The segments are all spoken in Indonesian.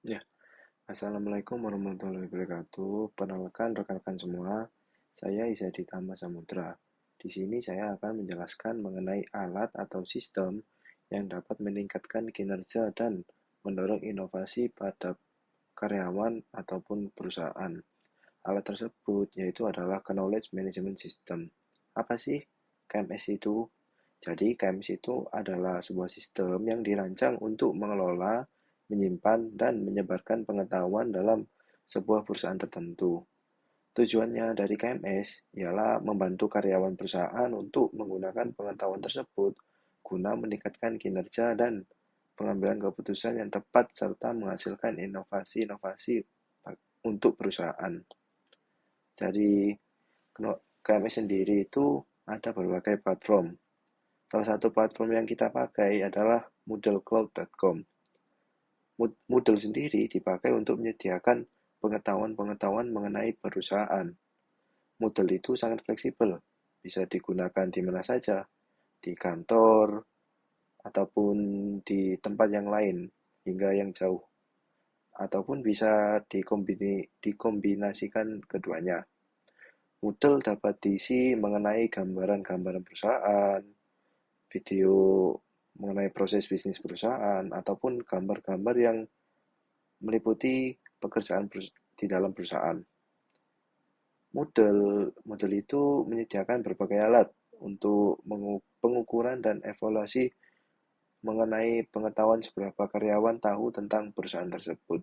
Ya, Assalamualaikum warahmatullahi wabarakatuh. Perkenalkan rekan-rekan semua, saya Izadi Tama Samudra. Di sini saya akan menjelaskan mengenai alat atau sistem yang dapat meningkatkan kinerja dan mendorong inovasi pada karyawan ataupun perusahaan. Alat tersebut yaitu adalah Knowledge Management System. Apa sih KMS itu? Jadi KMS itu adalah sebuah sistem yang dirancang untuk mengelola, menyimpan, dan menyebarkan pengetahuan dalam sebuah perusahaan tertentu. Tujuannya dari KMS ialah membantu karyawan perusahaan untuk menggunakan pengetahuan tersebut guna meningkatkan kinerja dan pengambilan keputusan yang tepat serta menghasilkan inovasi-inovasi untuk perusahaan. Jadi KMS sendiri itu ada berbagai platform. Salah satu platform yang kita pakai adalah moodlecloud.com. Moodle sendiri dipakai untuk menyediakan pengetahuan-pengetahuan mengenai perusahaan. Moodle itu sangat fleksibel, bisa digunakan di mana saja, di kantor, ataupun di tempat yang lain, hingga yang jauh. Ataupun bisa dikombinasikan keduanya. Moodle dapat diisi mengenai gambaran-gambaran perusahaan, video mengenai proses bisnis perusahaan, ataupun gambar-gambar yang meliputi pekerjaan di dalam perusahaan. Moodle itu menyediakan berbagai alat untuk pengukuran dan evaluasi mengenai pengetahuan seberapa karyawan tahu tentang perusahaan tersebut.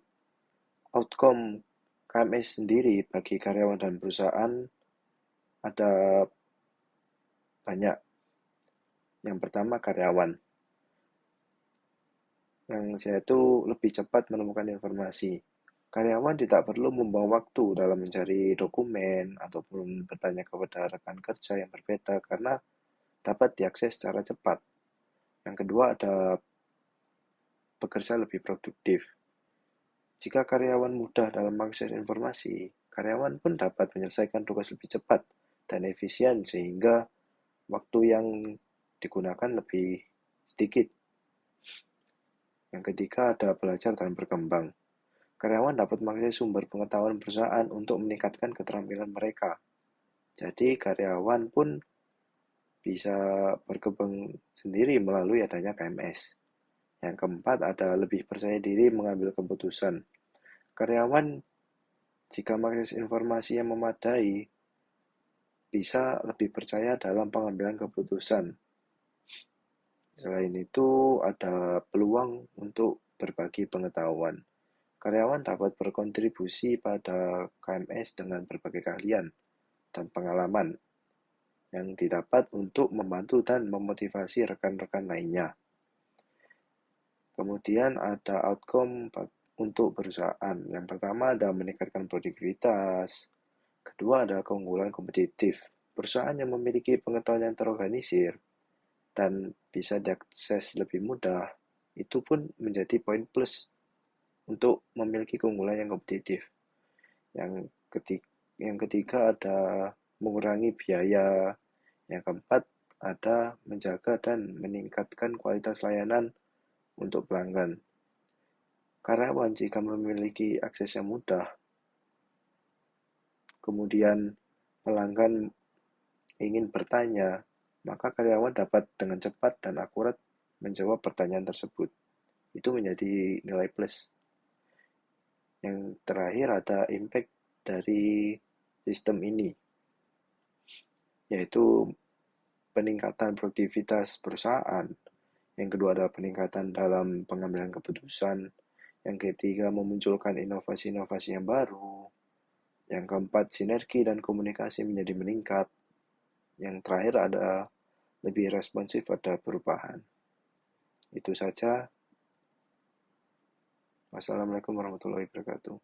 Outcome KMS sendiri bagi karyawan dan perusahaan ada banyak. Yang pertama karyawan, yang yaitu lebih cepat menemukan informasi. Karyawan tidak perlu membuang waktu dalam mencari dokumen ataupun bertanya kepada rekan kerja yang berbeda karena dapat diakses secara cepat. Yang kedua ada bekerja lebih produktif. Jika karyawan mudah dalam mengakses informasi, karyawan pun dapat menyelesaikan tugas lebih cepat dan efisien sehingga waktu yang digunakan lebih sedikit. Yang ketiga ada belajar dan berkembang. Karyawan dapat mengakses sumber pengetahuan perusahaan untuk meningkatkan keterampilan mereka. Jadi karyawan pun bisa berkembang sendiri melalui adanya KMS. Yang keempat ada lebih percaya diri mengambil keputusan. Karyawan jika mengakses informasi yang memadai bisa lebih percaya dalam pengambilan keputusan. Selain itu ada peluang untuk berbagi pengetahuan. Karyawan dapat berkontribusi pada KMS dengan berbagai keahlian dan pengalaman yang didapat untuk membantu dan memotivasi rekan-rekan lainnya. Kemudian ada outcome untuk perusahaan. Yang pertama ada meningkatkan produktivitas. Kedua ada keunggulan kompetitif. Perusahaan yang memiliki pengetahuan yang terorganisir dan bisa diakses lebih mudah, itu pun menjadi poin plus untuk memiliki keunggulan yang kompetitif. Yang ketiga ada mengurangi biaya. Yang keempat ada menjaga dan meningkatkan kualitas layanan untuk pelanggan. Karyawan jika memiliki akses yang mudah, kemudian pelanggan ingin bertanya, maka karyawan dapat dengan cepat dan akurat menjawab pertanyaan tersebut. Itu menjadi nilai plus. Yang terakhir ada impact dari sistem ini, yaitu peningkatan produktivitas perusahaan. Yang kedua ada peningkatan dalam pengambilan keputusan. Yang ketiga memunculkan inovasi-inovasi yang baru. Yang keempat sinergi dan komunikasi menjadi meningkat. Yang terakhir ada lebih responsif pada perubahan. Itu saja. Wassalamualaikum warahmatullahi wabarakatuh.